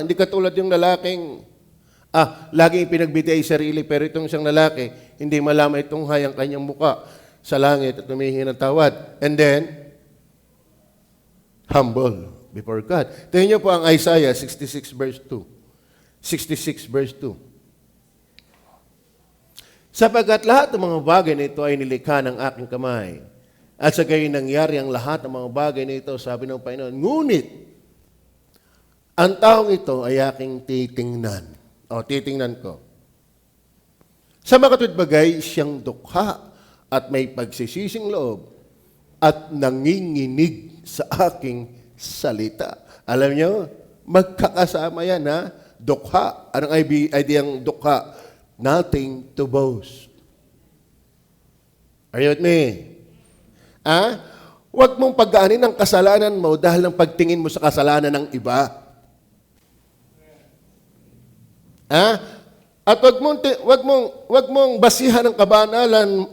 Hindi katulad yung lalaking, laging pinagbitay sa sarili, pero itong isang lalaki, hindi malaman itong hayang kanyang muka sa langit at humihingi ng tawad. And then, humble before God. Tingnan niyo po ang Isaiah 66 verse 2. 66 verse 2. Sapagkat lahat ng mga bagay na ito ay nilikha ng aking kamay, at sa gayon nangyari ang lahat ng mga bagay na ito, sabi ng Panginoon, ngunit, ang taong ito ay aking titingnan. Titingnan ko. Sa makatwid bagay, siyang dukha at may pagsisising loob at nanginginig sa aking salita. Alam niyo, magkakasama yan, ha? Dukha. Anong idea ng dukha? Nothing to boast. Are you with me? Huwag mong pagaanin ang kasalanan mo dahil ng pagtingin mo sa kasalanan ng iba. At wag mong basihan ang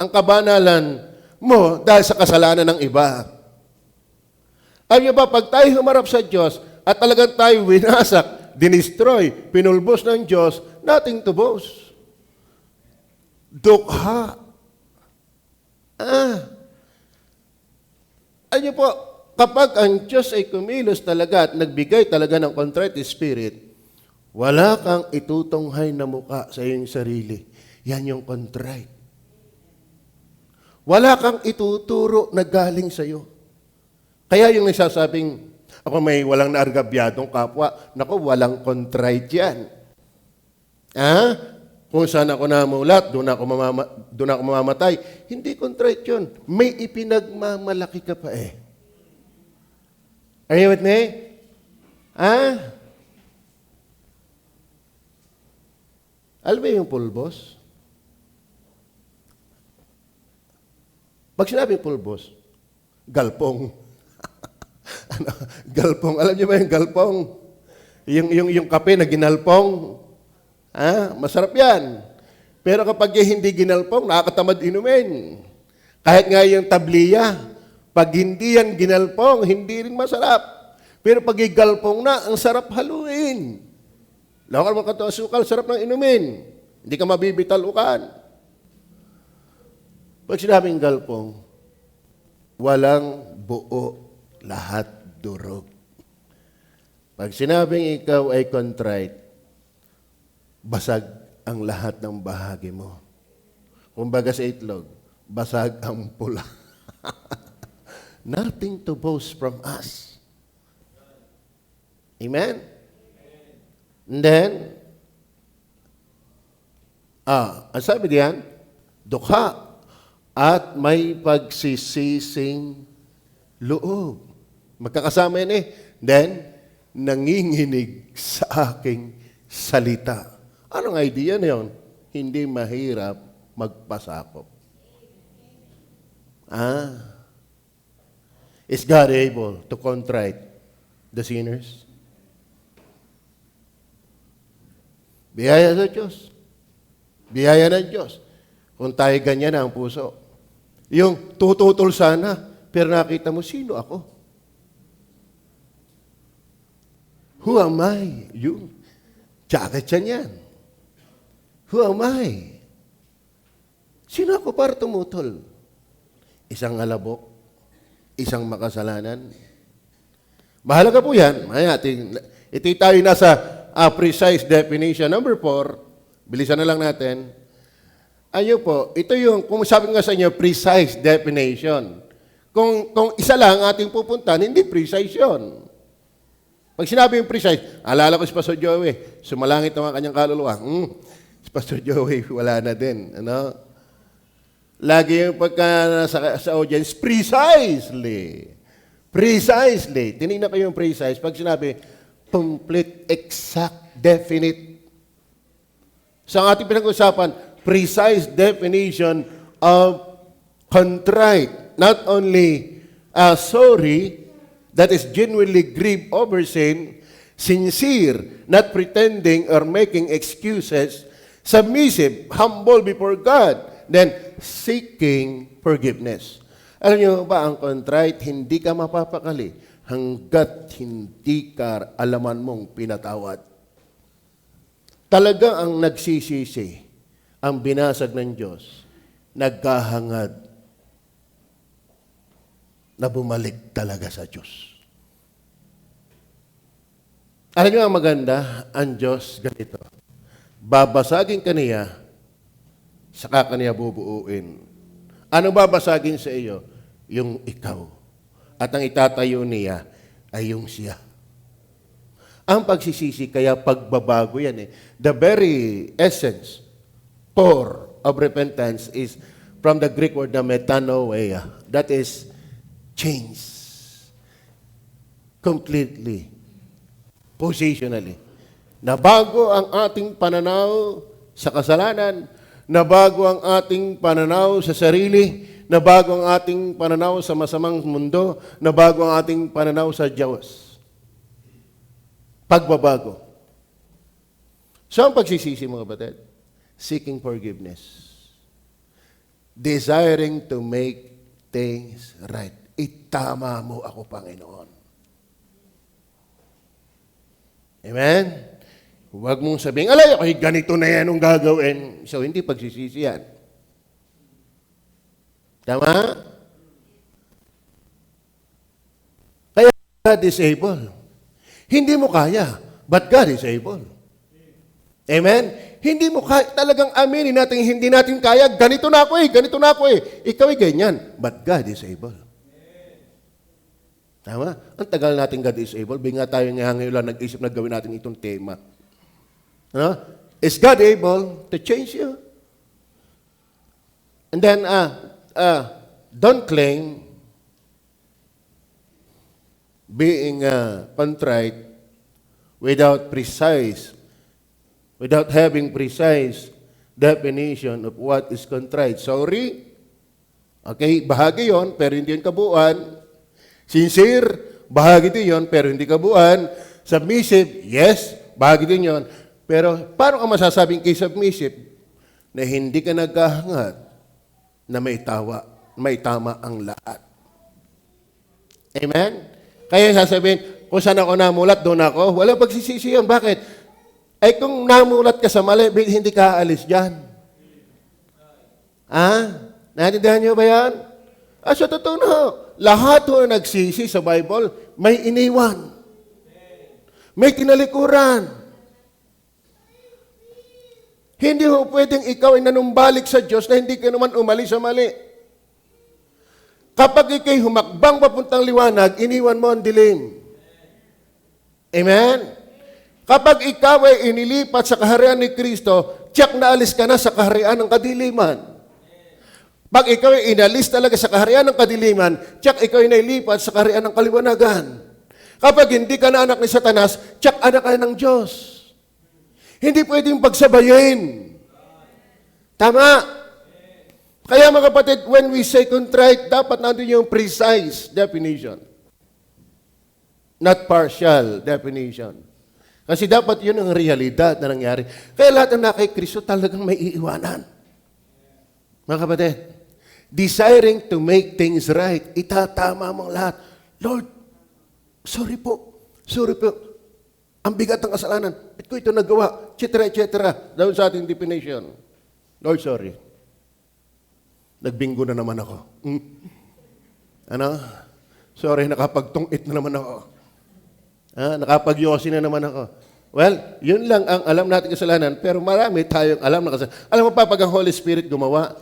kabanalan mo dahil sa kasalanan ng iba. Alam niyo ba, pag tayo humarap sa Diyos at talagang tayo winasak, dinestroy, pinulbos ng Diyos, nothing to boast. Dukha. Alam niyo po, kapag ang Diyos ay kumilos talaga at nagbigay talaga ng contrite spirit, wala kang itutunghay na muka sa iyong sarili. Yan yung contrite. Wala kang ituturo na galing sa iyo. Kaya yung nagsasabing, ako may walang naargabyadong kapwa, naku, walang contrite yan. Kung saan ako namulat, doon ako mamamatay. Hindi contrite yun. May ipinagmamalaki ka pa eh. Are you with me? Alam mo yung pulbos? Pag sinabing pulbos, galpong. Galpong. Alam niyo ba yung galpong? Yung kape na ginalpong? Masarap yan. Pero kapag hindi ginalpong, nakakatamad inumin. Kahit nga yung tabliya, pag hindi yan ginalpong, hindi rin masarap. Pero pag igalpong na, ang sarap haluin. Lakal mo ka asukal, sarap ng inumin. Hindi ka mabibitalukan. Pag sinabing galpong, walang buo, lahat durog. Pag sinabing ikaw ay contrite, basag ang lahat ng bahagi mo. Kumbaga sa itlog, basag ang pula. Nothing to boast from us. Amen? And then, ang sabi diyan, dukha at may pagsisising loob. Magkakasama yan eh. Then, nanginginig sa aking salita. Anong idea na yun? Hindi mahirap magpasakop. Is God able to contrite the sinners? Biyaya sa Diyos. Biyaya ng Diyos. Kung tayo ganyan ang puso. Yung tututol sana, pero nakita mo, sino ako? Who am I? Yung jacket siya niyan. Who am I? Sino ako para tumutol? Isang alabok? Isang makasalanan? Mahalaga po yan. Ito tayo nasa precise definition. Number 4, bilisan na lang natin. Ayun po, ito yung, kung sabi nga sa inyo, precise definition. Kung isa lang ating pupuntahan, hindi precise yun. Pag sinabi yung precise, alala ko si Pastor Joey, sumalangit ang kanyang kaluluwa. Si Pastor Joey, wala na din. Lagi yung pagka sa audience, precisely. Precisely. Tinignan ko yung precise. Pag sinabi, complete, exact, definite. Sa ating pinag-usapan, precise definition of contrite. Not only sorry, that is genuinely grieved over sin, sincere, not pretending or making excuses, submissive, humble before God, then seeking forgiveness. Alam niyo ba, ang contrite, hindi ka mapapakali hanggat hindi ka alaman mong pinatawad. talaga ang nagsisisi, ang binasag ng Diyos, nagkahangad na bumalik talaga sa Diyos. Alam niyo ang maganda, ang Diyos ganito. Babasagin ka niya, saka ka niya bubuuin. Ano babasagin sa iyo? Yung ikaw. At ang itatayo niya ay yung siya. Ang pagsisisi, kaya pagbabago yan eh. The very essence, core of repentance is from the Greek word na metanoia. That is change. Completely. Positionally. Nabago ang ating pananaw sa kasalanan, nabago ang ating pananaw sa sarili, nabago ang ating pananaw sa masamang mundo, nabago ang ating pananaw sa Diyos. Pagbabago. So ang pagsisisi mga kapatid, seeking forgiveness. Desiring to make things right. Itama mo ako, Panginoon. Amen? Huwag mong sabihin, alay, okay, ganito na yan ang gagawin. So, hindi pagsisisi yan. Tama? Kaya God is able. Hindi mo kaya, but God is able. Amen? Hindi mo kaya, talagang aminin natin, hindi natin kaya, ganito na ako eh. Ikaw ay ganyan, but God is able. Tama? Ang tagal natin God is able. Binga tayo ngayon nag-isip na gawin natin itong tema. Ano? Is God able to change you? And then, don't claim being contrite without having precise definition of what is contrite. Sorry? Okay, bahagi yon, pero hindi yun kabuuan. Sincere, bahagi din yun, pero hindi kabuuan. Submissive, yes, bahagi din yun. Pero paano ka masasabing kay submissive na hindi ka nagkahangad na may tama ang lahat? Amen? Kaya sasabihin, kung saan ako namulat, doon ako. Walang pagsisisi yun. Bakit? Ay kung namulat ka sa mali, hindi ka aalis dyan. Naintindihan niyo ba yan? Sa totoo na, lahat ho nagsisi sa Bible, may iniwan. May kinalikuran. Hindi ho pwedeng ikaw ay nanumbalik sa Diyos na hindi ka naman umalis sa mali. Kapag ikay humakbang papuntang liwanag, iniwan mo ang dilim. Amen? Kapag ikaw ay inilipat sa kaharian ni Kristo, tiyak na alis ka na sa kaharian ng kadiliman. Pag ikaw ay inalis talaga sa kaharian ng kadiliman, tiyak ikaw ay nailipat sa kaharian ng kaliwanagan. Kapag hindi ka na anak ni Satanas, tiyak anak ka ng Diyos. Hindi pwedeng pagsabayin. Tama? Kaya mga kapatid, when we say contrite, dapat nandun yung precise definition. Not partial definition. Kasi dapat yun ang realidad na nangyari. Kaya lahat ng kay Kristo talagang may iiwanan. Mga kapatid, desiring to make things right, itatama mo lahat. Lord, sorry po. Ang bigat ng kasalanan. Ba't ko ito nagawa? Etc. Doon sa ating definition. Lord, sorry. Nagbinggo na naman ako. Sorry, nakapagtungit na naman ako. Nakapagyosi na naman ako. Well, yun lang ang alam natin kasalanan, pero marami tayong alam na kasalanan. Alam mo pa, pag ang Holy Spirit gumawa,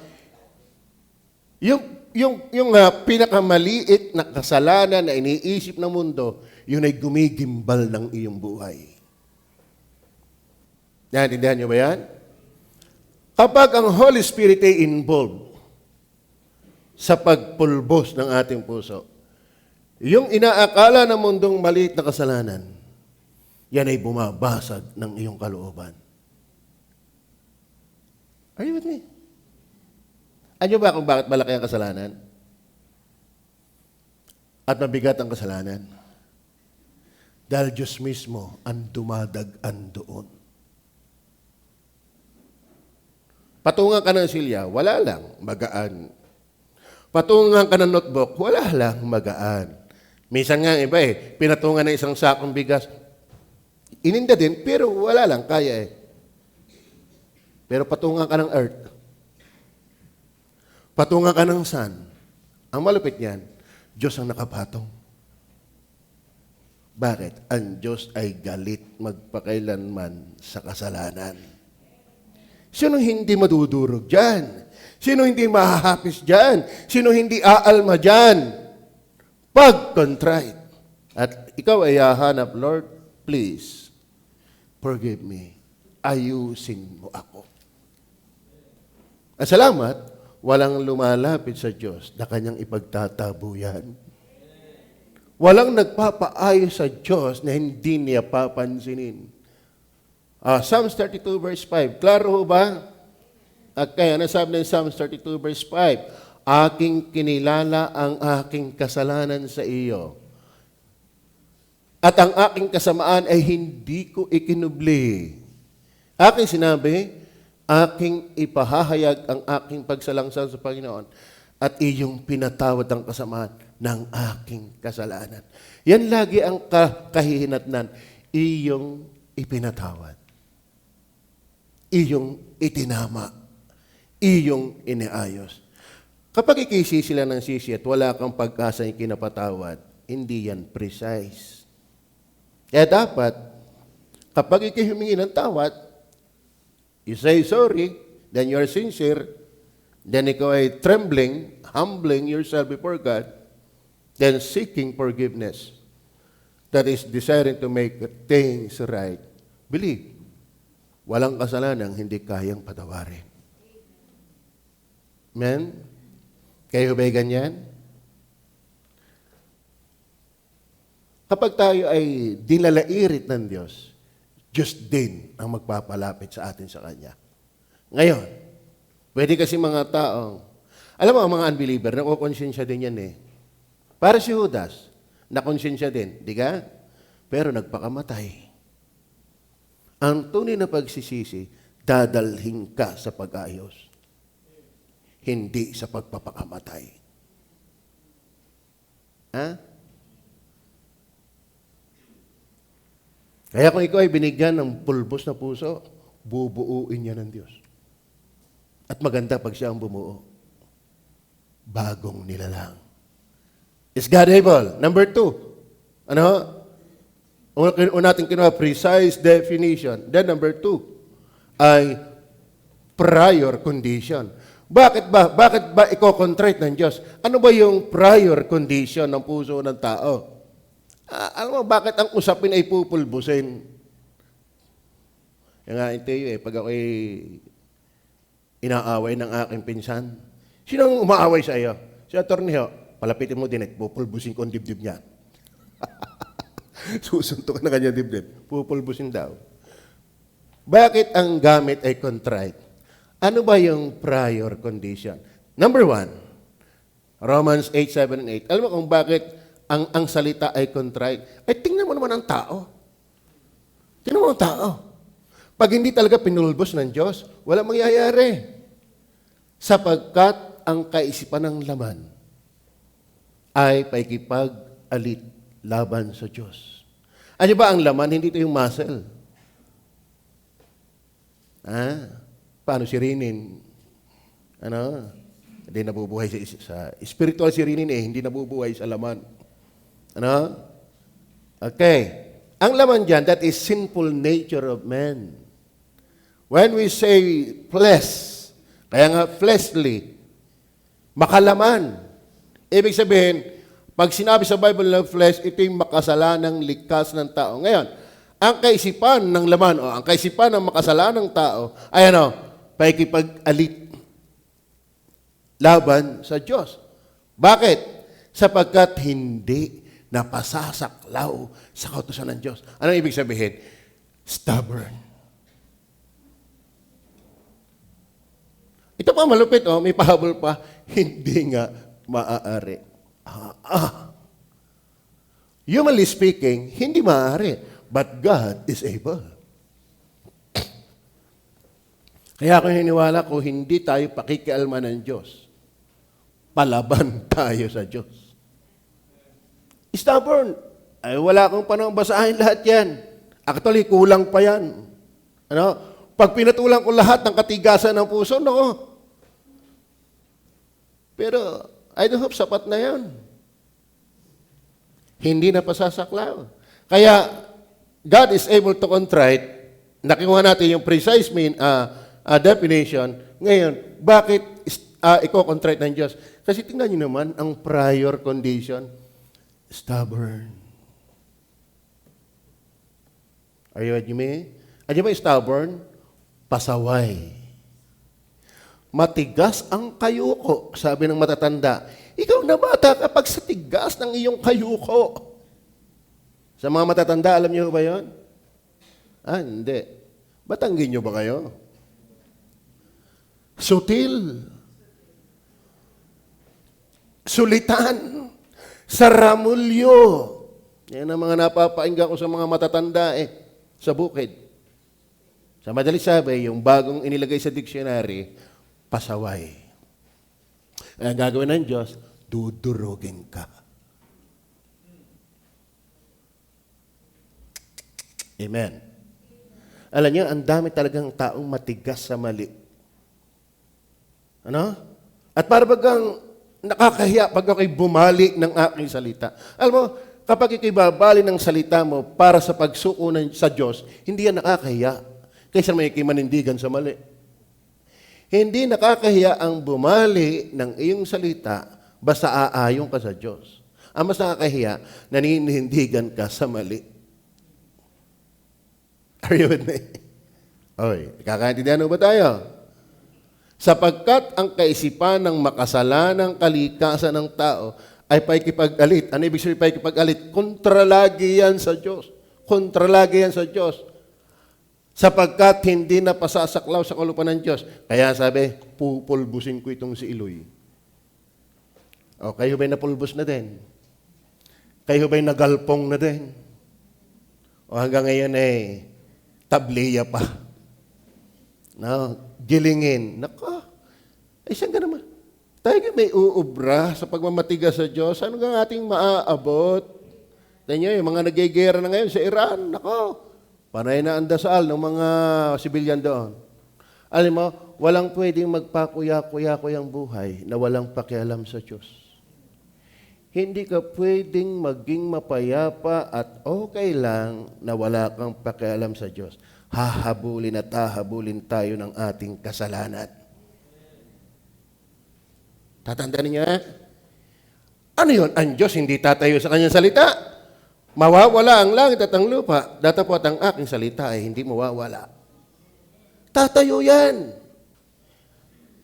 yung pinakamaliit na kasalanan na iniisip ng mundo, yun ay gumigimbal ng iyong buhay. Naintindihan niyo ba yan? Kapag ang Holy Spirit ay involved sa pagpulbos ng ating puso, yung inaakala ng mundong maliit na kasalanan, yan ay bumabasag ng iyong kalooban. Are you with me? Ano ba kung bakit malaki ang kasalanan? At mabigat ang kasalanan? Dahil Diyos mismo ang dumadagan doon. Patungan ka ng silya, wala lang, magaan. Patungan ka ng notebook, wala lang, magaan. Minsan nga iba pinatungan ng isang sakong bigas. Ininda din, pero wala lang, kaya Pero patungan ka ng earth. Patungan ka ng sun. Ang malupit niyan, Diyos ang nakapatong. Bakit? Ang Diyos ay galit magpakailanman sa kasalanan. Sino hindi madudurog dyan? Sino hindi mahahapis dyan? Sino hindi aalma dyan? Pag contrite. At ikaw ay hahanap, Lord, please, forgive me. Ayusin mo ako. At salamat, walang lumalapit sa Diyos na kanyang ipagtatabuyan. Walang nagpapaayos sa Diyos na hindi niya papansinin. Psalms 32 verse 5. Klaro ho ba? At kaya nasabi ng Psalms 32 verse 5, aking kinilala ang aking kasalanan sa iyo. At ang aking kasamaan ay hindi ko ikinubli. Aking sinabi, aking ipahahayag ang aking pagsalangsang sa Panginoon at iyong pinatawad ang kasamaan ng aking kasalanan. Yan lagi ang kahihinatnan. Iyong ipinatawad. Iyong itinama. Iyong iniayos. Kapag ikisi sila ng sisi at wala kang pag-asa yung kinapatawad, hindi yan precise. Kaya dapat, kapag ikihumingi ng tawad, you say sorry, then you are sincere, then ikaw ay trembling, humbling yourself before God, then seeking forgiveness. That is desiring to make things right. Believe, walang kasalanang hindi kayang patawarin. Amen? Kayo ba'y ganyan? Kapag tayo ay dinalairit ng Diyos, Diyos din ang magpapalapit sa atin sa Kanya. Ngayon, pwede kasi mga taong, alam mo, ang mga unbeliever, nakukonsensya din yan eh. Para si Judas, nakonsensya din, di ka? Pero nagpakamatay. Ang tunay na pagsisisi, dadalhin ka sa pag-ayos. Hindi sa pagpapakamatay. Ha? Kaya kung ikaw ay binigyan ng pulbos na puso, bubuuin niya ng Diyos. At maganda pag siya ang bumuo. Bagong nilalang. Is God able? Number 2. Ano? Una natin kinuha, precise definition. Then number 2 ay prior condition. Bakit ba? Bakit ba i-contrite ng Diyos? Ano ba yung prior condition ng puso ng tao? Alam mo, bakit ang usapin ay pupulbusin? Yung nga, Tayo, pag ako'y inaaway ng aking pinsan, sino ang umaaway sa iyo? Si Attorney, palapitin mo din at pupulbusin ko ang dibdib niya. Susuntok na kanya dibdib. Pupulbusin daw. Bakit ang gamit ay contrite? Ano ba yung prior condition? Number 1, Romans 8, 7, and 8. Alam mo kung bakit ang salita ay contrite? Ay, tingnan mo naman ang tao. Tingnan mo ang tao. Pag hindi talaga pinulbos ng Diyos, walang mangyayari. Sapagkat ang kaisipan ng laman ay paikipag-alit laban sa Diyos. Ano ba ang laman? Hindi ito yung muscle. Paano si Rinin? Hindi nabubuhay sa spiritual si Rinin hindi nabubuhay sa laman. Okay. Ang laman dyan, that is sinful nature of man. When we say flesh, kaya nga fleshly, makalaman. Ibig sabihin, pag sinabi sa Bible ng flesh, ito yung makasalanang likas ng tao. Ngayon, ang kaisipan ng laman, o ang kaisipan ng makasalanang tao, ay paikipag-alit laban sa Diyos. Bakit? Sapagkat hindi napasasaklaw sa kautusan ng Diyos. Anong ibig sabihin? Stubborn. Ito pa malupit, may pahabol pa, hindi nga maaari. Humanly speaking, hindi maaari, but God is able. Kaya ako hiniwala ko, hindi tayo pakikialma ng Diyos. Palaban tayo sa Diyos. Stubborn. Ay, wala kang panahon basahin lahat yan. Actually, kulang pa yan. Pag pinatulan ko lahat ng katigasan ng puso, no. Pero, I do hope sapat na yan. Hindi na pasasaklaw. Kaya, God is able to contrite. Nakikuha natin yung precise definition. Ngayon, bakit i-contrite ng Diyos? Kasi tingnan nyo naman, ang prior condition, stubborn. Are you with me? Ano ba stubborn? Pasaway. Matigas ang kayuko, sabi ng matatanda. Ikaw na bata kapag sa tigas ng iyong kayuko. Sa mga matatanda, alam niyo ba yon? Hindi. Batanggin niyo ba kayo? Sutil. Sulitan. Saramulyo. Yan ang mga napapainggan ko sa mga matatanda sa bukid. Sa madali sabi, yung bagong inilagay sa dictionary, pasaway. Ang gagawin ng Diyos, dudurugin ka. Amen. Alam niyo, ang dami talagang taong matigas sa mali. Ano? At para bagang nakakahiya pag ako'y bumalik ng aking salita. Alam mo, kapag ikay babali ng salita mo para sa pagsuko sa Diyos, hindi yan nakakahiya. Kaysa may manindigan sa mali. Hindi nakakahiya ang bumali ng iyong salita basta aayon ka sa Diyos. Ang mas nakakahiya, naninindigan ka sa mali. Are you with me? Oy, kakaintindihan ba tayo? Sapagkat ang kaisipan ng makasalanang kalikasan ng tao ay paikipag-alit. Ano ibig sabihin paikipag-alit? Kontralagi yan sa Diyos. Kontralagi yan sa Diyos. Sapagkat hindi na pasasaklaw sa kalupan ng Diyos. Kaya sabi, pupulbusin ko itong si Eloy. O, kayo ba'y napulbos na din? Kayo ba'y nagalpong na din? O hanggang ngayon tabliya pa. No, gilingin. Nako, saan ka naman? Tayo may uubra sa pagmamatigas sa Diyos. Ano nga ating maaabot? Tanyo, yung mga nagigera na ngayon sa Iran. Nako, panay na ang dasal ng mga sibilyan doon. Alam mo, walang pwedeng magpakuya-kuya-kuyang buhay na walang pakialam sa Diyos. Hindi ka pwedeng maging mapayapa at okay lang na wala kang pakialam sa Diyos. Hahabulin at hahabulin tayo ng ating kasalanan. Tatandaan niyo, ano yun? Ang Diyos hindi tatayo sa kanyang salita. Mawawala ang langit at ang lupa, datapot ang aking salita ay hindi mawawala. Tatayo yan.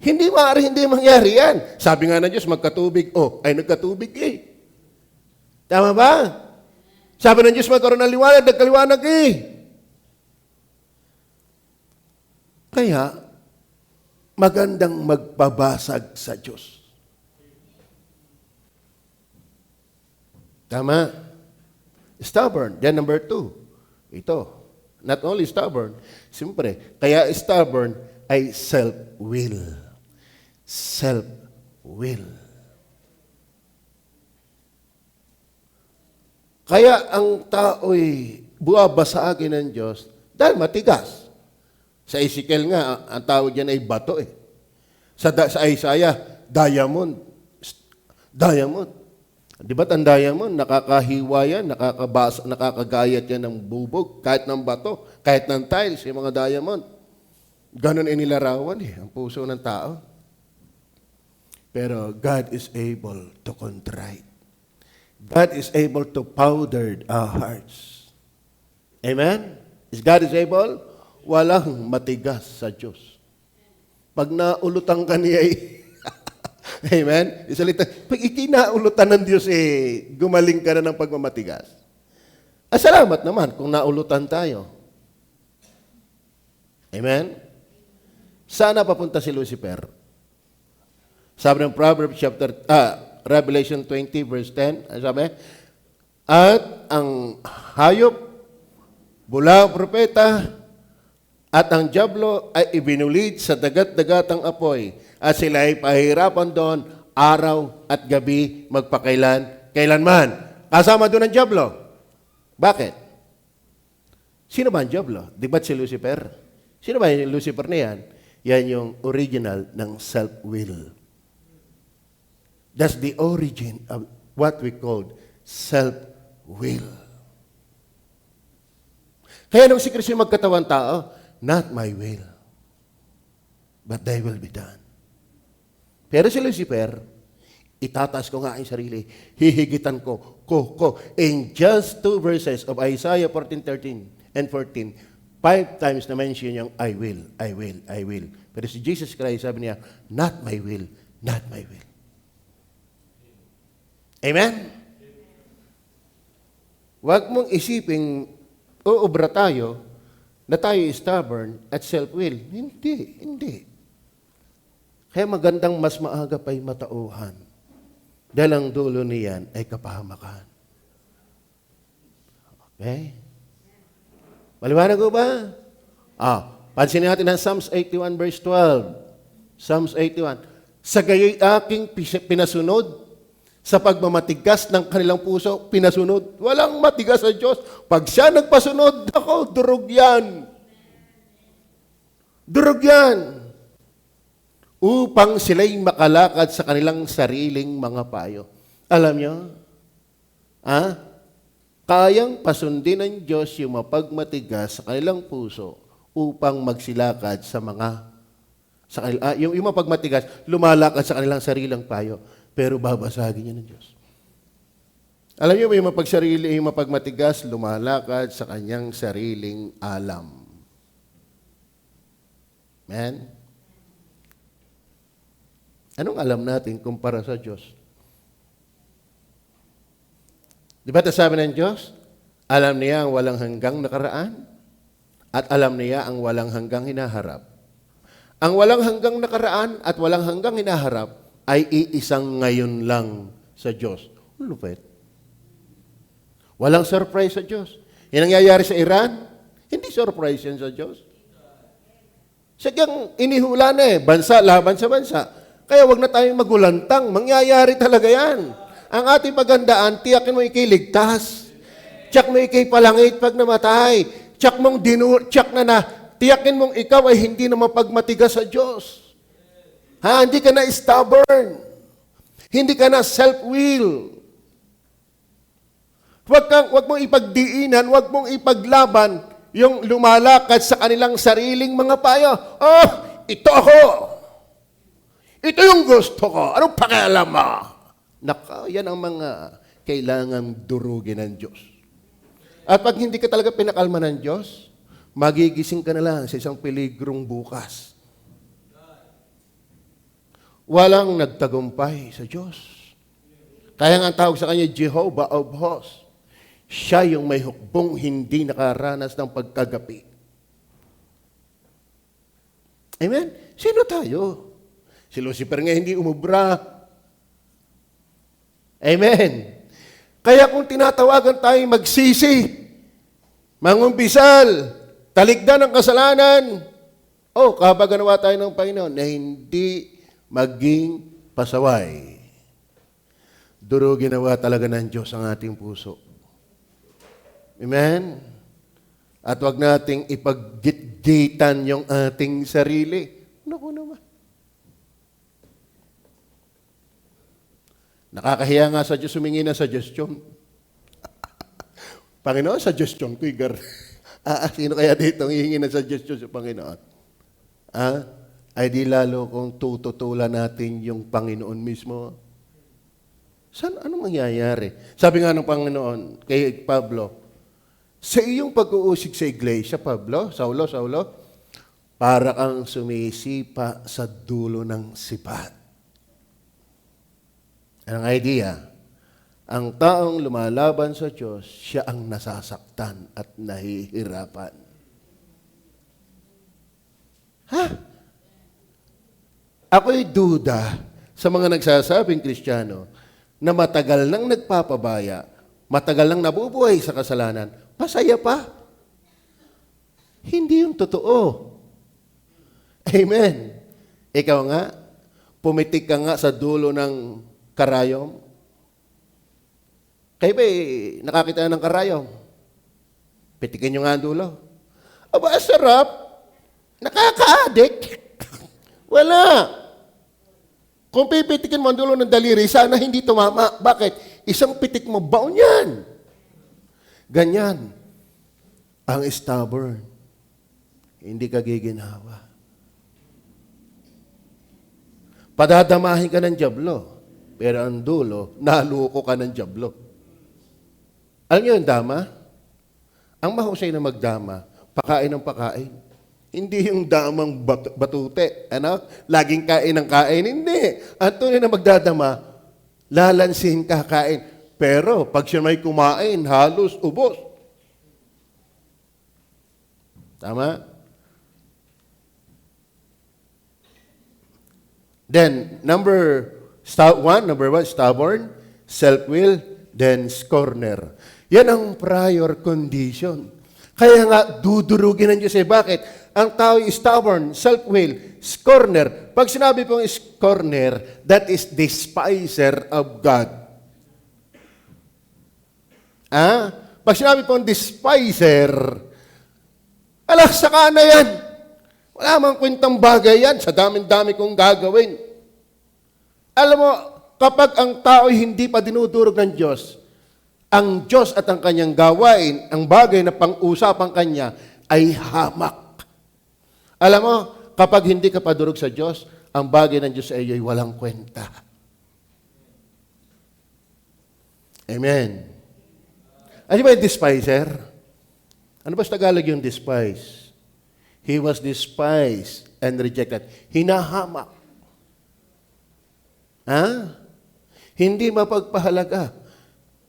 Hindi maaari, hindi mangyari yan. Sabi nga ng Diyos, magkatubig. Ay nagkatubig Tama ba? Sabi ng Diyos, magkaroon ng liwanag, nagkaliwanag Kaya, magandang magpabasag sa Diyos. Tama? Stubborn. Then number 2. Ito. Not only stubborn, siyempre, kaya stubborn ay self-will. Self-will. Kaya ang tao'y buwabasagin ng Diyos dahil matigas. Sa Ezekiel nga, ang tawag dyan ay bato Sa Isaiah, diamond. Diamond. Di ba't ang diamond, nakakahiwa yan, nakakagayat yan ng bubog, kahit ng bato, kahit ng tiles, yung mga diamond. Ganon inilarawan ang puso ng tao. Pero God is able to contrite. God is able to powder our hearts. Amen? Is God is able? Walang matigas sa Diyos. Pag naulutan ka niya Amen? Isalita, pag ikinaulutan ng Diyos, gumaling ka na ng pagmamatigas. Salamat naman kung naulutan tayo. Amen? Sana papunta si Lucifer. Sabi ng Proverbs Revelation 20 verse 10, sabi, at ang hayop, bula propeta, at ang diablo ay ibinulid sa dagat-dagatang apoy, at sila ay pahirapan doon araw at gabi kailanman. Kasama doon ang diablo. Bakit? Sino ba ang diablo? Di ba't si Lucifer? Sino ba yung Lucifer na yan? Yan yung original ng self-will. That's the origin of what we call self-will. Kaya nung si Kristo yung magkatawang tao, not my will, but thy will be done. Pero si Lucifer, itataas ko nga ang sarili, hihigitan ko. In just 2 verses of Isaiah 14:13 and 14, 5 times na mention yung I will, I will, I will. Pero si Jesus Christ, sabi niya, not my will, not my will. Amen? Huwag mong isiping, uubra tayo, na tayo stubborn at self-will. Hindi, hindi. Kaya magandang mas maaga pa'y matauhan. Dahil ang dulo niyan ay kapahamakan. Okay? Maliwanag ko ba? Pansinin natin ang Psalms 81 verse 12. Psalms 81. Sa gayoy aking pinasunod, sa pagmamatigas ng kanilang puso, pinasunod. Walang matigas sa Diyos. Pag siya nagpasunod, ako, durog yan. Durog yan. Upang sila'y makalakad sa kanilang sariling mga payo. Alam nyo? Kayang pasundin ng Diyos yung mapagmatigas sa kanilang puso upang magsilakad sa mga yung mapagmatigas, lumalakad sa kanilang sariling payo. Pero babasagin niya ng Diyos. Alam niyo, yung mapagmatigas, lumalakad sa kanyang sariling alam. Amen? Anong alam natin kumpara sa Diyos? Di ba sabi ng Diyos? Alam niya ang walang hanggang nakaraan at alam niya ang walang hanggang hinaharap. Ang walang hanggang nakaraan at walang hanggang hinaharap ay iisang ngayon lang sa Diyos. Lupit. Walang surprise sa Diyos. Yung nangyayari sa Iran, hindi surprise yan sa Diyos. Sadyang inihula na bansa laban sa bansa. Kaya wag na tayong magulantang. Mangyayari talaga yan. Ang ating pagandaan, tiyakin mo ikiligtas. Tiyak mo ikipalangit pag namatay. Tiyak na tiyakin mong ikaw ay hindi na mapagmatigas sa Diyos. Hindi ka na stubborn. Hindi ka na self-will. Huwag mong ipagdiinan, huwag mong ipaglaban yung lumalakad sa kanilang sariling mga payo. Ito ako. Ito yung gusto ko. Anong pakialam mo? Yan ang mga kailangan durugin ng Diyos. At pag hindi ka talaga pinakalma ng Diyos, magigising ka na lang sa isang peligrong bukas. Walang nagtagumpay sa Diyos. Kaya nga ang tawag sa kanya, Jehovah of Hosts. Siya yung may hukbong hindi nakaranas ng pagkagapi. Amen? Sino tayo? Si Lucifer nga hindi umubra. Amen? Kaya kung tinatawagan tayo magsisi, mangumpisal, talikdan ng kasalanan, kapag ganawa tayo ng Panginoon na hindi maging pasaway. Durugin nawa talaga ng Diyos ang ating puso. Amen? At wag nating ipaggitgitan yung ating sarili. Naku naman. Nakakahiya nga sa Diyos, humingi na suggestion. Panginoon, suggestion ko, Igar. Sino kaya dito hihingi na suggestion sa Panginoon? Ay di lalo kung tututulan natin yung Panginoon mismo. Anong mangyayari? Sabi nga ng Panginoon kay Pablo, sa iyong pag-uusig sa iglesia, Saulo, para kang sumisipa sa dulo ng sipat. Anong idea? Ang taong lumalaban sa Diyos, siya ang nasasaktan at nahihirapan. Ako'y duda sa mga nagsasabing Kristiyano na matagal nang nagpapabaya, matagal nang nabubuhay sa kasalanan, masaya pa. Hindi yung totoo. Amen. Ikaw nga, pumitik ka nga sa dulo ng karayom. Kayo ba nakakita ng karayom? Pitikin nyo nga ang dulo. Aba, sarap. Nakaka-addict. Wala. Kung pipitikin mo ang dulo ng daliri, sana hindi tumama. Bakit? Isang pitik mo, baon yan. Ganyan. Ang stubborn. Hindi ka giginawa. Padadamahin ka ng dyablo. Pero ang dulo, naluko ka ng dyablo. Alam niyo yung dama? Ang mahusay na magdama, pakain ng pakain. Hindi yung damang batute. Ano? Laging kain ng kain. Hindi. Ang tunay na magdadama, lalansin kakain. Pero pag siya may kumain, halos ubos. Tama? Then, number one, stubborn, self-will, then scorner. Yan ang prior condition. Kaya nga, dudurugin ng Diyos. Bakit? Ang tao is stubborn, self-will, scorner. Pag sinabi pong scorner, that is despiser of God. Pag sinabi pong despiser, saka na yan. Wala mang kwentang bagay yan sa dami-dami kong gagawin. Alam mo, kapag ang tao hindi pa dinudurog ng Diyos, ang Diyos at ang kanyang gawain, ang bagay na pang-usapang kanya, ay hamak. Alam mo, kapag hindi ka padurog sa Diyos, ang bagay ng Diyos ay walang kwenta. Amen. Ano ba yung despiser? Ano ba sa Tagalog yung despise? He was despised and rejected. Hinahamak. Hindi mapagpahalaga.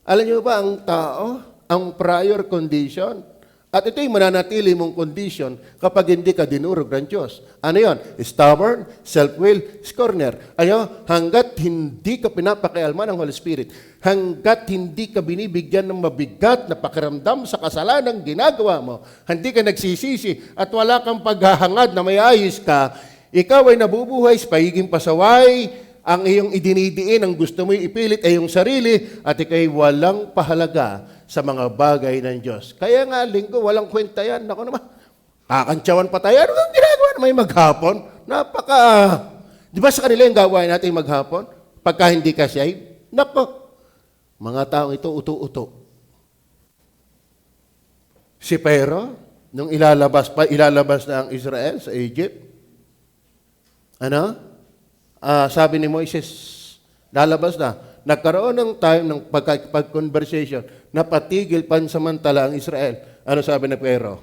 Alam niyo ba ang tao, ang prior condition, at ito'y mananatili mong condition kapag hindi ka dinurog ng Diyos. Ano yon? Stubborn, self-will, scorner. Hanggat hindi ka pinapakialman ng Holy Spirit, hanggat hindi ka binibigyan ng mabigat na pakiramdam sa kasalanan ginagawa mo, hindi ka nagsisisi at wala kang paghahangad na may ayos ka, ikaw ay nabubuhay sa pagiging pasaway, ang iyong idinidiin, ang gusto mo ipilit ay yung sarili, at ikay walang pahalaga sa mga bagay ng Diyos. Kaya nga, linggo, walang kwenta yan. Naku naman, kakantsawan pa tayo. Ano ang ginagawa na may maghapon? Di ba sa kanila yung gawain natin maghapon? Pagka hindi ka save? Naku, mga taong ito, uto-uto. Si Pero, nung ilalabas na ang Israel sa Egypt, sabi ni Moises, lalabas na, nagkaroon ng time ng pag-conversation, napatigil pansamantala ang Israel. Ano sabi ni Pero?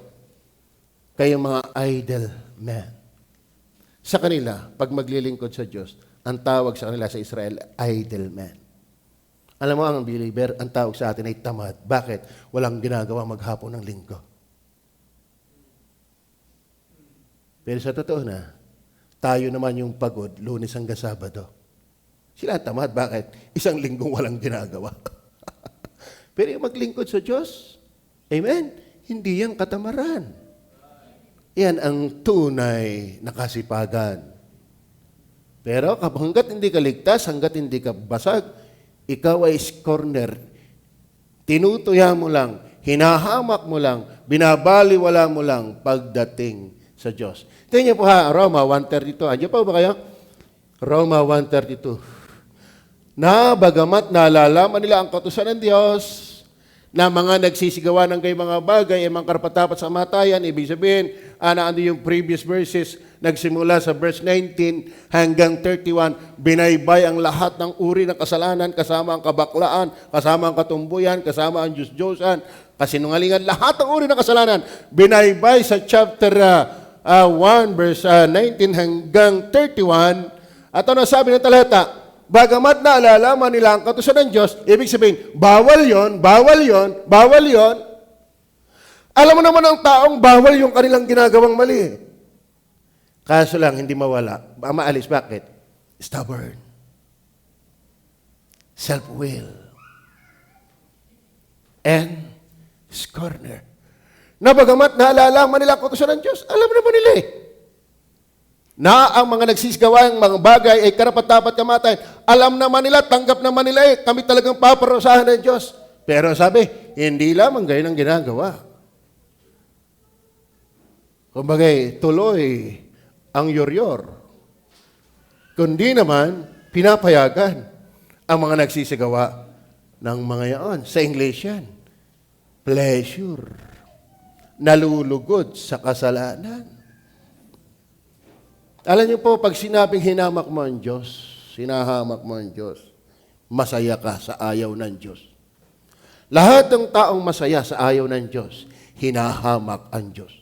Kayong mga idle men. Sa kanila, pag maglilingkod sa Diyos, ang tawag sa kanila sa Israel, idle men. Alam mo, ang believer, ang tawag sa atin ay tamad. Bakit? Walang ginagawa maghapon ng linggo. Pero sa totoo na, tayo naman yung pagod, Lunes hanggang Sabado. Sila tamad. Bakit? Isang linggong walang ginagawa. Pero yung maglingkod sa Diyos, amen, hindi yan katamaran. Yan ang tunay na kasipagan. Pero hanggat hindi ka ligtas, hanggat hindi ka basag, ikaw ay scorner. Tinutuya mo lang, hinahamak mo lang, binabaliwala mo lang pagdating sa Diyos. Tingnan niyo po Roma 1:32. Andiyan pa ba kayo? Roma 1:32. Na bagamat nalalaman nila ang kautusan ng Diyos, na mga nagsisigawan ng kay mga bagay, ay mga karapatapat sa kamatayan, ibig sabihin, ano yung previous verses, nagsimula sa verse 19 hanggang 31, binaybay ang lahat ng uri ng kasalanan, kasama ang kabaklaan, kasama ang katumbuyan, kasama ang Diyos-Diyosan, kasinungalingan, lahat ng uri ng kasalanan, binaybay sa chapter 1, verse 19 hanggang 31, at ano sabi ng talata? Bagamat naalalaman nila ang kautusan ng Diyos, ibig sabihin, bawal yon, bawal yon, bawal yon. Alam mo naman ang taong bawal yung kanilang ginagawang mali. Kaso lang, hindi mawala. Maalis, bakit? Stubborn. Self-will. And scorner. Na bagamat naalalaman nila ang kautusan ng Diyos, alam naman nila na ang mga nagsisigawa ng mga bagay ay karapat-dapat kamatayan. Alam naman nila, tanggap naman nila kami talagang paparusahan ng Diyos. Pero sabi, hindi lamang ganyan ang ginagawa. Kumbaga, tuloy ang yoryor. Kundi naman, pinapayagan ang mga nagsisigawa ng mga yaon. Sa English yan, pleasure. Nalulugod sa kasalanan. Alam niyo po, pag sinabing hinamak mo ang Diyos, sinahamak mo ang Diyos, masaya ka sa ayaw ng Diyos. Lahat ng taong masaya sa ayaw ng Diyos, hinahamak ang Diyos.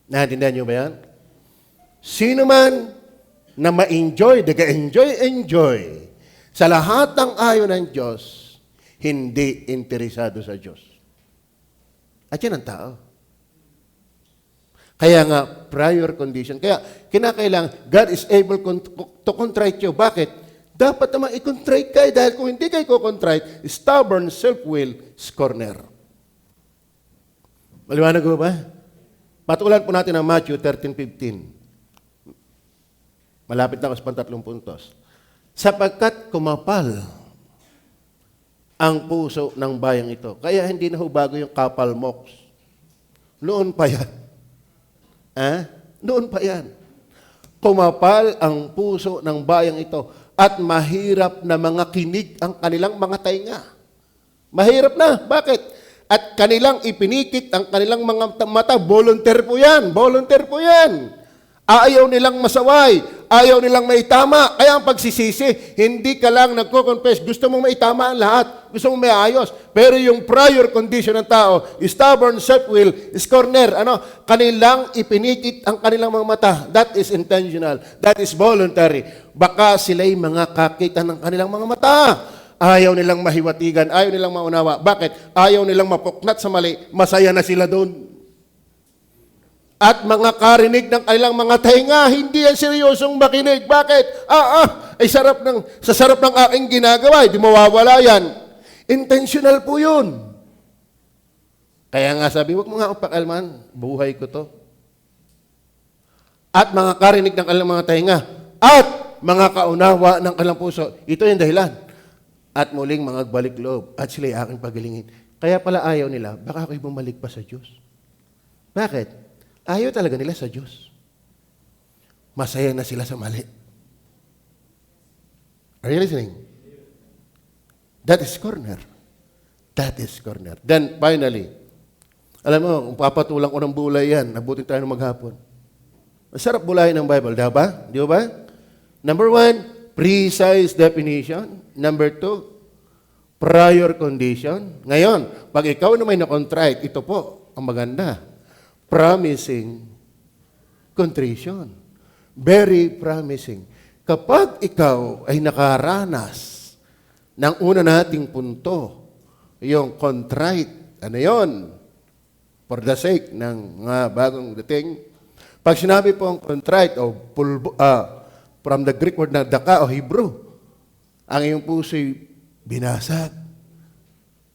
Naintindihan niyo ba yan? Sino man na ma-enjoy, enjoy sa lahat ng ayaw ng Diyos, hindi interesado sa Diyos. At yan ang tao. Kaya nga, prior condition. Kaya, kinakailangan, God is able to contrite you. Bakit? Dapat naman i-contrite kayo dahil kung hindi kayo contrite, stubborn, self-will, scorner. Maliwanag ko ba? Patulan po natin ang Matthew 13:15. Malapit na ako sa 3 puntos. Sapagkat kumapal ang puso ng bayang ito. Kaya hindi na ho bago yung kapal mox. Noon pa yan. Noon pa yan. Kumapal ang puso ng bayang ito at mahirap na mga kinig ang kanilang mga tainga. Mahirap na. Bakit? At kanilang ipinikit ang kanilang mga mata. Volunteer po yan. Volunteer po yan. Ayaw nilang masaway. Ayaw nilang maitama. Kaya ang pagsisisi, hindi ka lang nagko-confess. Gusto mong maitama ang lahat. Gusto mong may ayos. Pero yung prior condition ng tao, stubborn, self-will, scorner, kanilang ipinikit ang kanilang mga mata. That is intentional. That is voluntary. Baka sila'y mga kakita ng kanilang mga mata. Ayaw nilang mahiwatigan. Ayaw nilang maunawa. Bakit? Ayaw nilang mapuknat sa mali. Masaya na sila doon. At mga karinig ng kanilang mga tainga, hindi yan seryosong makinig. Bakit? Ay sa sarap ng aking ginagawa, di mawawala yan. Intentional po yun. Kaya nga sabi, huwag mo nga akong pakalman, buhay ko to. At mga karinig ng kanilang mga tainga, at mga kaunawa ng kanilang puso, ito yung dahilan. At muling mga balik loob, at sila'y aking pagalingin. Kaya pala ayaw nila, baka ako'y bumalik pa sa Diyos. Bakit? Ayaw talaga nila sa Diyos. Masaya na sila sa mali. Are you listening? That is corner. That is corner. Then, finally, alam mo, kung papatulang ko ng bulay yan, nabutin tayo ng maghapon. Masarap bulayin ng Bible, di ba? Di ba? Number 1, precise definition. Number 2, prior condition. Ngayon, pag ikaw na may na-contrite, ito po ang maganda. Promising contrition. Very promising. Kapag ikaw ay nakaranas ng una nating punto, yung contrite, yon? For the sake ng mga bagong dating. Pag sinabi po ang contrite, from the Greek word na daka o Hebrew, ang iyong puso'y binasag,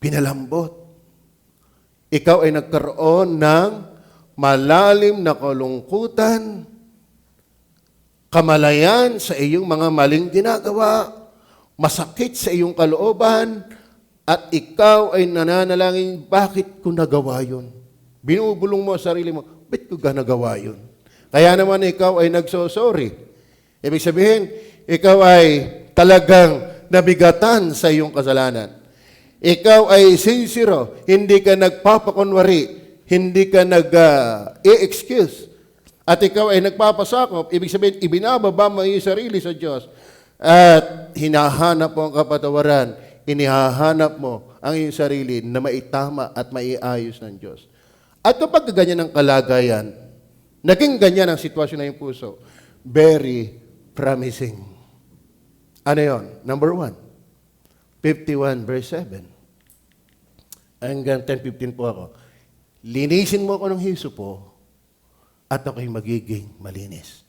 pinalambot. Ikaw ay nagkaroon ng malalim na kalungkutan, kamalayan sa iyong mga maling ginagawa, masakit sa iyong kalooban, at ikaw ay nananalangin, bakit ko nagawa yun? Binubulong mo sa sarili mo, ba't ko nagawa yun? Kaya naman ikaw ay nagsosorry. Ibig sabihin, ikaw ay talagang nabigatan sa iyong kasalanan. Ikaw ay sincero, hindi ka nagpapakunwari, hindi ka nag-i-excuse. At ikaw ay nagpapasakop, ibig sabihin, ibinababa mo yung sarili sa Diyos. At hinahanap mo ang kapatawaran, inihahanap mo ang iyong sarili na maitama at maiayos ng Diyos. At kapag ganyan ang kalagayan, naging ganyan ang sitwasyon ng iyong puso, very promising. Ano yun? Number 1, 51 verse 7. Hanggang 10:15 po ako. Linisin mo ako ng hisopo at ako'y magiging malinis.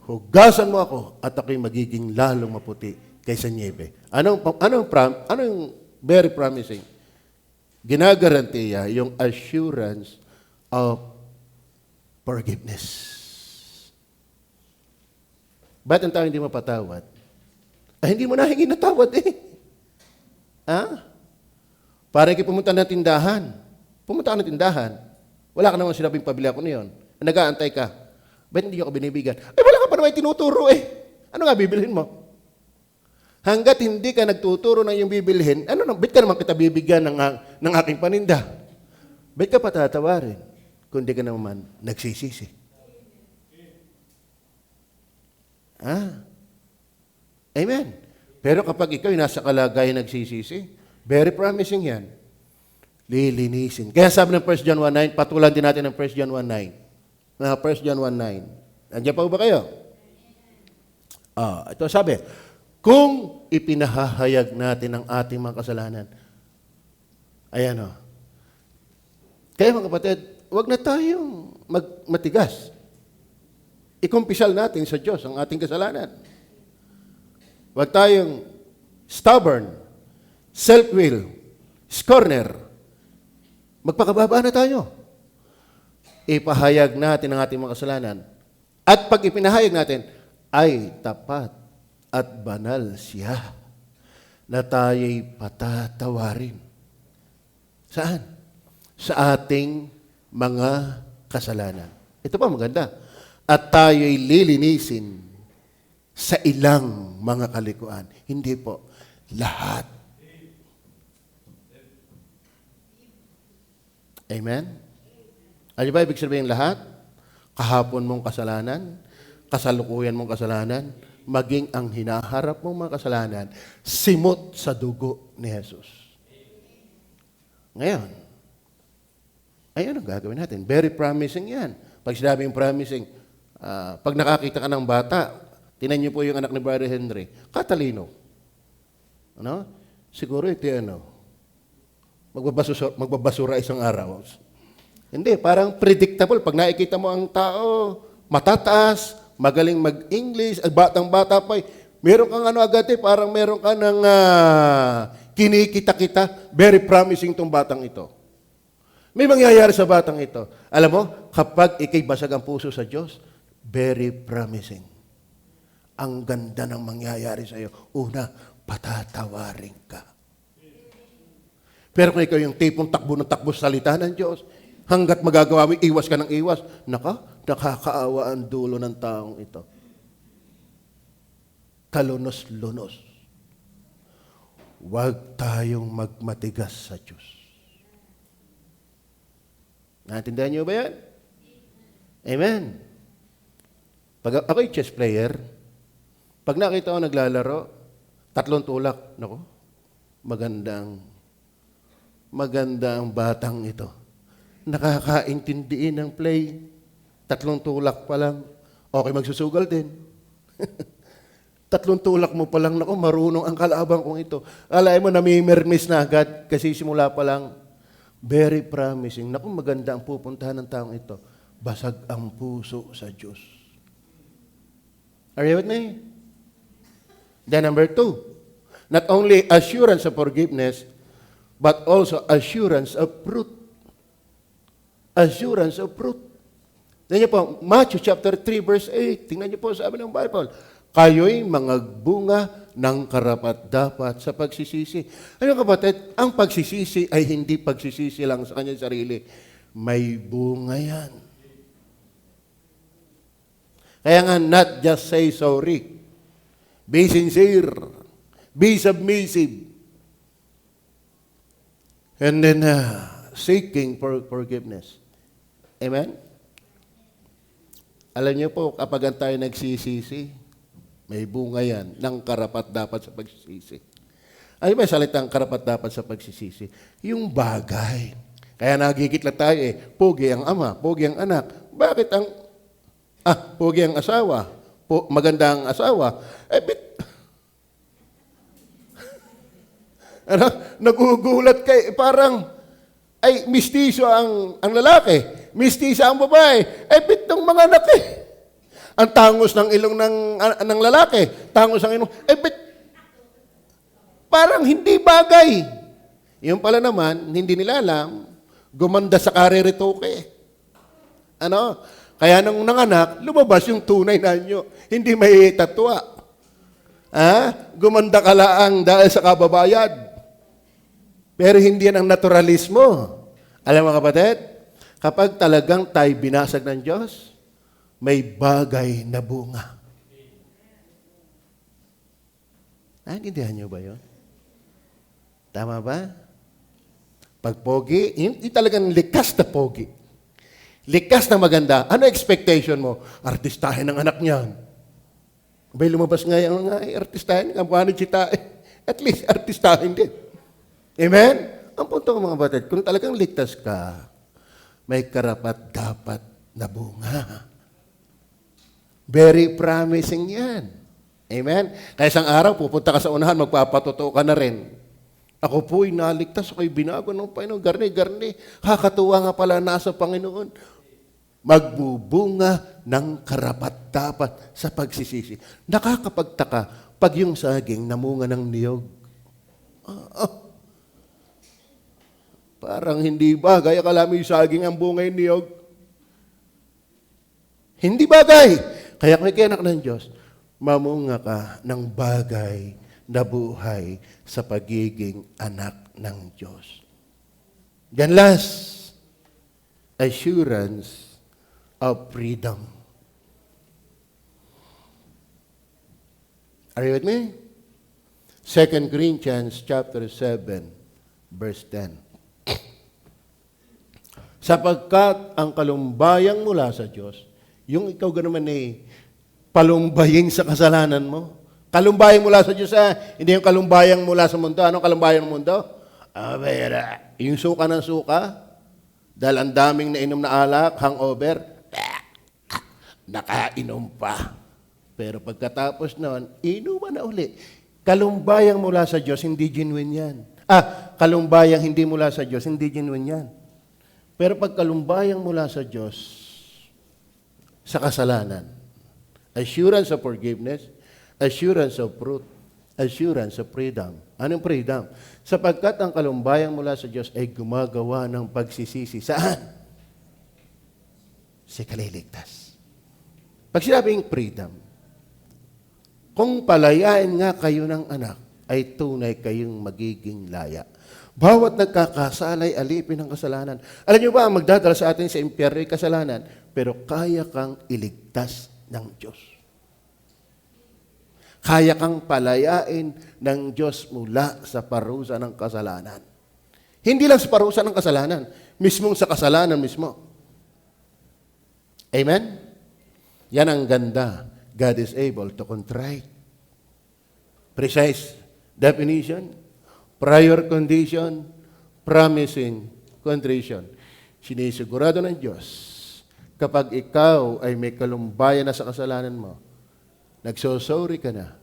Hugasan mo ako at ako'y magiging lalong maputi kaysa niebe. Anong very promising? Ginagarantiya yung assurance of forgiveness. Ba't ang tao hindi mapatawad? Hindi mo nahingi na tawad eh. Para kayo pumunta ng tindahan. Pumunta ka ng tindahan. Wala ka naman sinabing pabili ako niyon. Nag-aantay ka. Ba't hindi ako binibigyan? Ay, wala ka pa naman tinuturo eh. Ano nga bibilhin mo? Hanggat hindi ka nagtuturo ng iyong bibilhin, ba't ka naman kita bibigyan ng aking paninda? Ba't ka patatawarin kung di ka naman nagsisisi? Amen. Pero kapag ikaw nasa kalagayan nagsisisi, very promising yan. Lilinisin. Kaya sabi ng 1 John 1:9, patulan din natin ng 1 John 1:9. 1 John 1:9. Nandiyan pa ba kayo? Ito sabi, kung ipinahahayag natin ang ating mga kasalanan, ayan o. Kaya mga kapatid, huwag na tayong matigas. Ikumpisal natin sa Diyos ang ating kasalanan. Huwag tayong stubborn, self-will, scorner. Magpakababa na tayo. Ipahayag natin ang ating mga kasalanan. At pag ipinahayag natin, ay tapat at banal siya na tayo'y patatawarin. Saan? Sa ating mga kasalanan. Ito pa maganda. At tayo'y lilinisin sa ilang mga kalikuan. Hindi po, lahat. Amen? Ano ba ibig sabihin lahat? Kahapon mong kasalanan, kasalukuyan mong kasalanan, maging ang hinaharap mong mga kasalanan, simot sa dugo ni Jesus. Ngayon, ayun ang gagawin natin. Very promising yan. Pag sinabing promising, pag nakakita ka ng bata, tinan niyo po yung anak ni Brother Henry, katalino. Ano? Siguro ito magbabasura isang araw. Hindi, parang predictable. Pag nakikita mo ang tao, matataas, magaling mag-English, batang-bata pa, meron kang agad parang meron ka ng kinikita-kita, very promising tong batang ito. May mangyayari sa batang ito. Alam mo, kapag ikay basag ang puso sa Diyos, very promising. Ang ganda ng mangyayari sa iyo. Una, patatawarin ka. Pero kung ikaw yung tipong takbo ng takbo sa salita ng Diyos, hanggat magagawa mo, iwas ka ng iwas, nakakaawa ang dulo ng taong ito. Kalunos-lunos. Huwag tayong magmatigas sa Diyos. Naintindihan niyo ba yan? Amen. Pag ako'y chess player, pag nakita ko naglalaro, 3 tulak, magandang batang ito. Nakakaintindihin ng play. 3 tulak pa lang. Okay, magsusugal din. 3 tulak mo pa lang, marunong ang kalaban kong ito. Alay mo, namimirmis na agad kasi simula pa lang. Very promising. Maganda ang pupuntahan ng taong ito. Basag ang puso sa Diyos. Are you with me? Then number 2, not only assurance of forgiveness, but also assurance of fruit. Assurance of fruit. Tingnan niyo po, Matthew chapter 3 verse 8. Tingnan niyo po, sabi ng Bible, kayo'y mga bunga ng karapat-dapat sa pagsisisi. Ano kapatid, ang pagsisisi ay hindi pagsisisi lang sa kanyang sarili. May bunga yan. Kaya nga, not just say sorry. Be sincere. Be submissive. And then, seeking for forgiveness. Amen? Alam niyo po, kapag tayo nagsisisi, may bunga yan ng karapat-dapat sa pagsisisi. Ano ba salitang karapat-dapat sa pagsisisi? Yung bagay. Kaya nagigitla tayo pogi ang ama, pogi ang anak. Bakit ang pogi ang asawa, maganda ang asawa, nagugulat kay parang mistiso ang lalaki, mistiso ang babae, bit ng mga anak Ang tangos ng ilong ng lalaki, tangos ang ilong, bit parang hindi bagay. Yung pala naman, hindi nila alam, gumanda sa kariritoke. Kaya nung nanganak, lumabas yung tunay na nyo. Hindi may tatwa. Gumanda ka laang dahil sa kababayad. Pero hindi yan ang naturalismo. Alam mo kapatid, kapag talagang tayo binasag ng Diyos, may bagay na bunga. Naintindihan niyo ba yun? Tama ba? Pag pogi, hindi talagang likas na pogi. Likas na maganda. Ano expectation mo? Artistahin ng anak niyan. Abay, lumabas nga yung artistahin. Ang paano chita, at least artistahin din. Amen? Ang punto ko mga batid, kung talagang ligtas ka, may karapat-dapat na bunga. Very promising yan. Amen? Kaya isang araw, pupunta ka sa unahan, magpapatotoo ka na rin. Ako po'y naligtas, ako'y binago ng Panginoon. Garni. Kakatuwa nga pala nasa Panginoon. Magbubunga ng karapat-dapat sa pagsisisi. Nakakapagtaka pag yung saging namunga ng niyog. Parang hindi bagay. Akala mo yung saging ang bunga yung niyog. Hindi bagay. Kaya kung anak ng Diyos, mamunga ka ng bagay na buhay sa pagiging anak ng Diyos. Then last, assurance of freedom. Are you with me? 2 Corinthians chapter 7, verse 10. Sapagkat ang kalumbayang mula sa Diyos, yung ikaw gano'n palumbayin sa kasalanan mo. Kalumbayang mula sa Diyos, hindi yung kalumbayang mula sa mundo. Anong kalumbayang ng mundo? Yung suka ng suka, dahil ang daming nainom na alak, hangover, nakainom pa. Pero pagkatapos noon, inuman na uli. Kalumbayang mula sa Diyos, hindi genuine yan. Kalumbayang hindi mula sa Diyos, hindi genuine yan. Pero pag kalumbayang mula sa Diyos, sa kasalanan, assurance of forgiveness, assurance of fruit, assurance of freedom. Anong freedom? Sapagkat ang kalumbayang mula sa Diyos ay gumagawa ng pagsisisi. Saan? Sa kaliligtas. Pag sinabing freedom, kung palayain nga kayo ng anak, ay tunay kayong magiging laya. Bawat nagkakasalay, alipin ng kasalanan. Alam niyo ba, ang magdadala sa atin sa impyerno ay kasalanan, pero kaya kang iligtas ng Diyos. Kaya kang palayain ng Diyos mula sa parusa ng kasalanan. Hindi lang sa parusa ng kasalanan, mismong sa kasalanan mismo. Amen? Yan ang ganda. God is able to contrite. Precise definition, prior condition, promising condition. Sinisigurado ng Diyos, kapag ikaw ay may kalumbayan na sa kasalanan mo, nagsosorry ka na,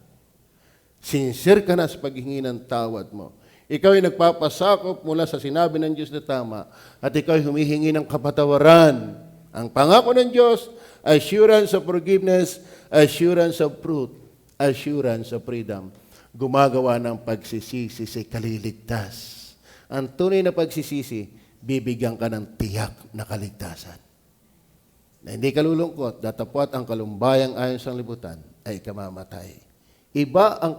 sincere ka na sa paghingi ng tawad mo, ikaw ay nagpapasakop mula sa sinabi ng Diyos na tama, at ikaw ay humihingi ng kapatawaran. Ang pangako ng Diyos, assurance of forgiveness, assurance of fruit, assurance of freedom. Gumagawa ng pagsisisi sa kaliligtas. Ang tunay na pagsisisi, bibigyan ka ng tiyak na kaligtasan. Na hindi ka lulungkot, datapwat ang kalumbayang ayon sa libutan ay kamamatay. Iba ang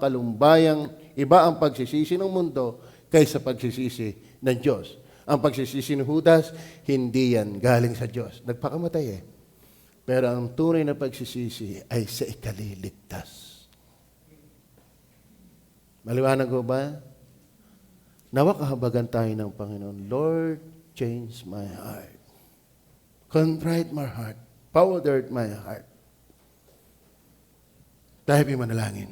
pagsisisi ng mundo kaysa pagsisisi ng Diyos. Ang pagsisisi ng Judas, hindi yan galing sa Diyos. Nagpakamatay Pero ang tunay na pagsisisi ay sa ikaliligtas. Maliwanag ko ba? Nawa kahabagan tayo ng Panginoon. Lord, change my heart. Contrite my heart. Powder my heart. Tayo manalangin.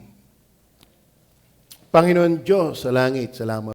Panginoon Diyos sa langit, salamat.